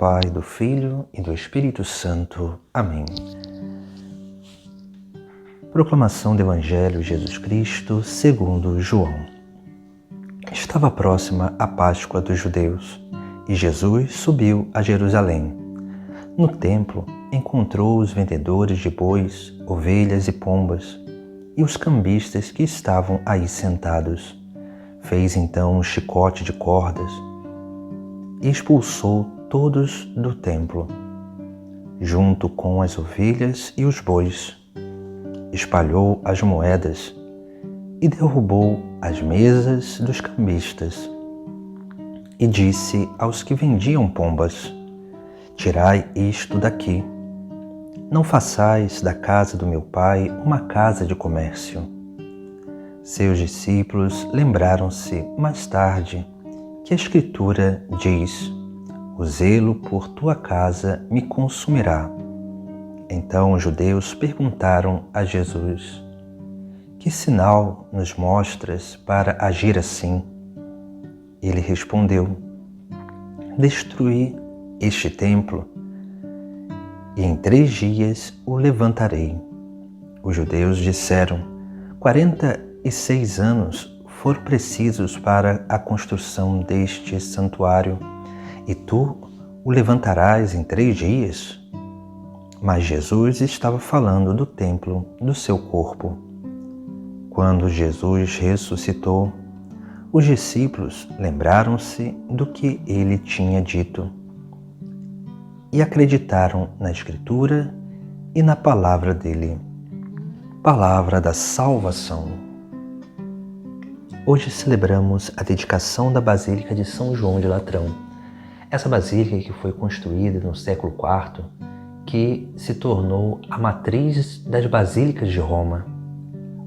Pai, do Filho e do Espírito Santo. Amém. Proclamação do Evangelho de Jesus Cristo segundo João. Estava próxima a Páscoa dos judeus e Jesus subiu a Jerusalém. No templo, encontrou os vendedores de bois, ovelhas e pombas e os cambistas que estavam aí sentados. Fez então um chicote de cordas e expulsou todos do templo, junto com as ovelhas e os bois. Espalhou as moedas e derrubou as mesas dos cambistas. E disse aos que vendiam pombas: Tirai isto daqui. Não façais da casa do meu pai uma casa de comércio. Seus discípulos lembraram-se mais tarde que a Escritura diz: O zelo por tua casa me consumirá. Então os judeus perguntaram a Jesus: Que sinal nos mostras para agir assim? Ele respondeu: Destruí este templo e em 3 dias o levantarei. Os judeus disseram: 46 anos foram precisos para a construção deste santuário, e tu o levantarás em 3 dias? Mas Jesus estava falando do templo do seu corpo. Quando Jesus ressuscitou, os discípulos lembraram-se do que ele tinha dito e acreditaram na Escritura e na palavra dele. Palavra da salvação. Hoje celebramos a dedicação da Basílica de São João de Latrão. Essa basílica que foi construída no século IV, que se tornou a matriz das basílicas de Roma.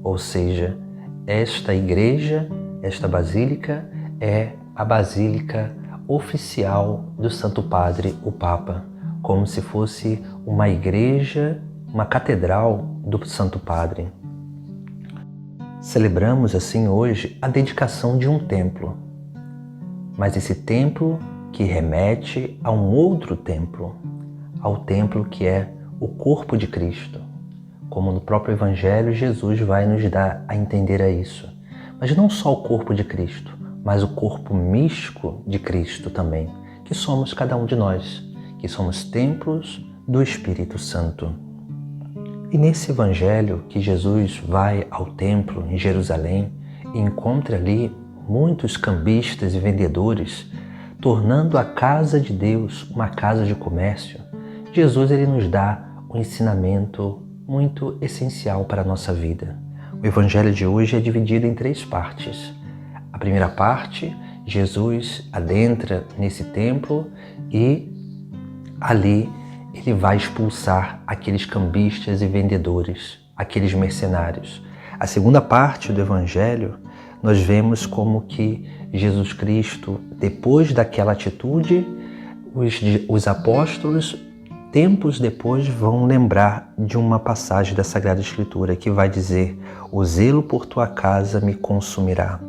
Ou seja, esta igreja, esta basílica, é a basílica oficial do Santo Padre, o Papa, como se fosse uma igreja, uma catedral do Santo Padre. Celebramos assim hoje a dedicação de um templo, mas esse templo que remete a um outro templo, ao templo que é o corpo de Cristo. Como no próprio Evangelho, Jesus vai nos dar a entender a isso. Mas não só o corpo de Cristo, mas o corpo místico de Cristo também, que somos cada um de nós, que somos templos do Espírito Santo. E nesse Evangelho que Jesus vai ao templo em Jerusalém e encontra ali muitos cambistas e vendedores, tornando a casa de Deus uma casa de comércio, Jesus ele nos dá um ensinamento muito essencial para a nossa vida. O Evangelho de hoje é dividido em 3 partes. A primeira parte, Jesus adentra nesse templo e ali ele vai expulsar aqueles cambistas e vendedores, aqueles mercenários. A segunda parte do Evangelho, nós vemos como que Jesus Cristo, depois daquela atitude, os apóstolos, tempos depois, vão lembrar de uma passagem da Sagrada Escritura que vai dizer: O zelo por tua casa me consumirá.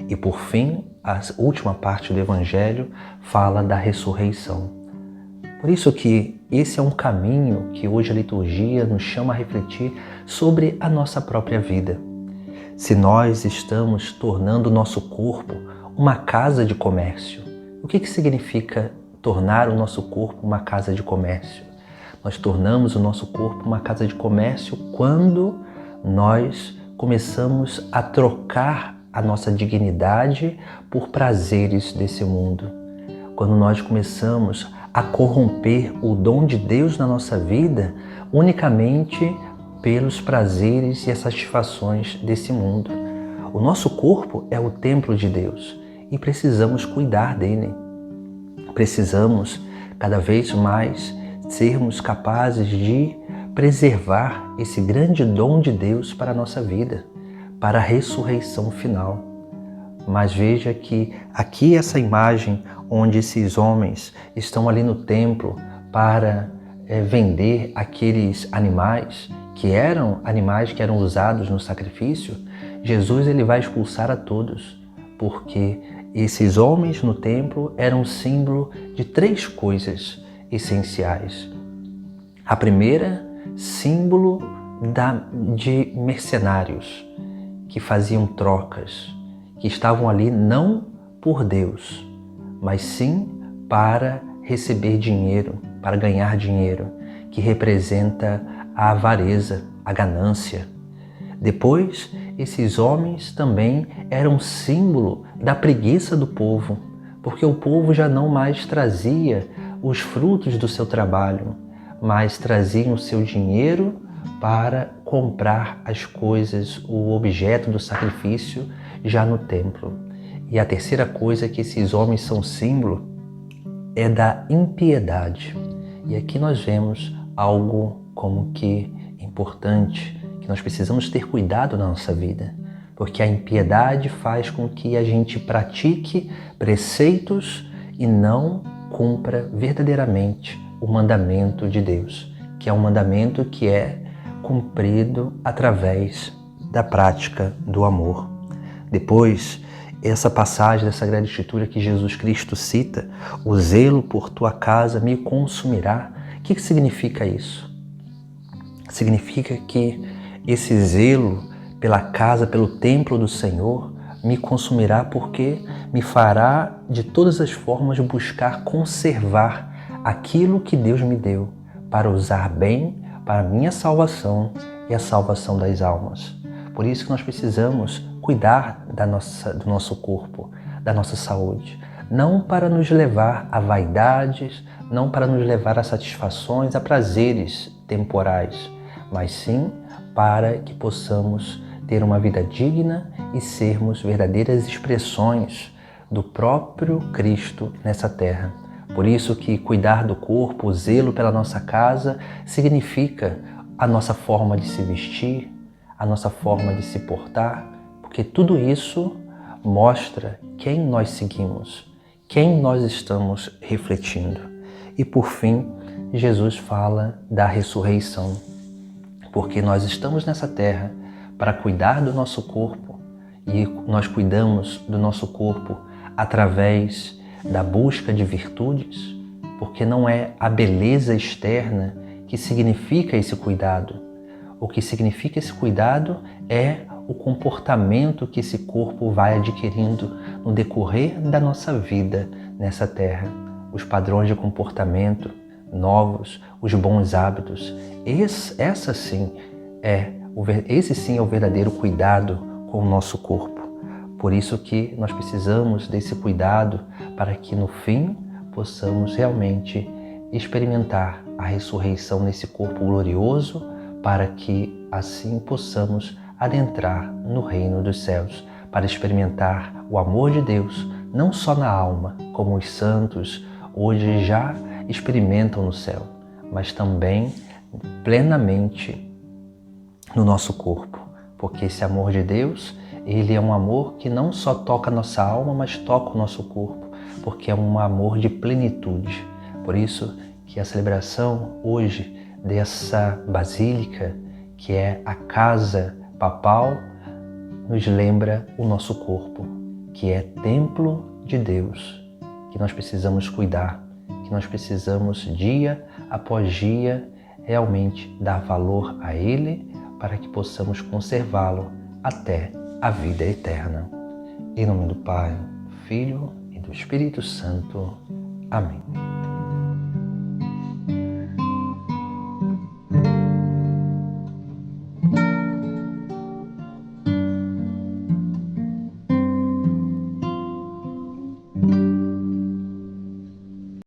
E por fim, a última parte do Evangelho fala da ressurreição. Por isso que esse é um caminho que hoje a liturgia nos chama a refletir sobre a nossa própria vida. Se nós estamos tornando o nosso corpo uma casa de comércio, o que significa tornar o nosso corpo uma casa de comércio? Nós tornamos o nosso corpo uma casa de comércio quando nós começamos a trocar a nossa dignidade por prazeres desse mundo. Quando nós começamos a corromper o dom de Deus na nossa vida unicamente pelos prazeres e as satisfações desse mundo. O nosso corpo é o templo de Deus e precisamos cuidar dele. Precisamos cada vez mais sermos capazes de preservar esse grande dom de Deus para a nossa vida, para a ressurreição final. Mas veja que aqui essa imagem onde esses homens estão ali no templo para vender aqueles animais que eram usados no sacrifício, Jesus ele vai expulsar a todos, porque esses homens no templo eram símbolo de 3 coisas. essenciais. A primeira, símbolo de mercenários que faziam trocas, que estavam ali não por Deus, mas sim para receber dinheiro, para ganhar dinheiro, que representa a avareza, a ganância. Depois, esses homens também eram símbolo da preguiça do povo, porque o povo já não mais trazia os frutos do seu trabalho, mas traziam o seu dinheiro para comprar as coisas, o objeto do sacrifício já no templo. E a terceira coisa que esses homens são símbolo é da impiedade. E aqui nós vemos algo como que importante, que nós precisamos ter cuidado na nossa vida, porque a impiedade faz com que a gente pratique preceitos e não cumpra verdadeiramente o mandamento de Deus, que é um mandamento que é cumprido através da prática do amor. Depois, essa passagem da Sagrada Escritura que Jesus Cristo cita, o zelo por tua casa me consumirá. O que significa isso? Significa que esse zelo pela casa, pelo templo do Senhor, me consumirá porque me fará de todas as formas buscar conservar aquilo que Deus me deu para usar bem para a minha salvação e a salvação das almas. Por isso que nós precisamos cuidar do nosso corpo, da nossa saúde, não para nos levar a vaidades, não para nos levar a satisfações, a prazeres temporais, mas sim para que possamos ter uma vida digna e sermos verdadeiras expressões do próprio Cristo nessa terra. Por isso que cuidar do corpo, o zelo pela nossa casa, significa a nossa forma de se vestir, a nossa forma de se portar, porque tudo isso mostra quem nós seguimos, quem nós estamos refletindo. E por fim, Jesus fala da ressurreição, porque nós estamos nessa terra para cuidar do nosso corpo e nós cuidamos do nosso corpo através da busca de virtudes, porque não é a beleza externa que significa esse cuidado. O que significa esse cuidado é o comportamento que esse corpo vai adquirindo no decorrer da nossa vida nessa terra. Os padrões de comportamento novos, os bons hábitos. Esse sim é o verdadeiro cuidado com o nosso corpo. Por isso que nós precisamos desse cuidado para que no fim possamos realmente experimentar a ressurreição nesse corpo glorioso, para que assim possamos adentrar no reino dos céus, para experimentar o amor de Deus, não só na alma, como os santos hoje já experimentam no céu, mas também plenamente no nosso corpo, porque esse amor de Deus, ele é um amor que não só toca a nossa alma, mas toca o nosso corpo, porque é um amor de plenitude. Por isso que a celebração hoje dessa basílica, que é a casa papal, nos lembra o nosso corpo, que é templo de Deus, que nós precisamos cuidar, que nós precisamos dia após dia realmente dar valor a ele para que possamos conservá-lo até a vida eterna. Em nome do Pai, do Filho e do Espírito Santo. Amém.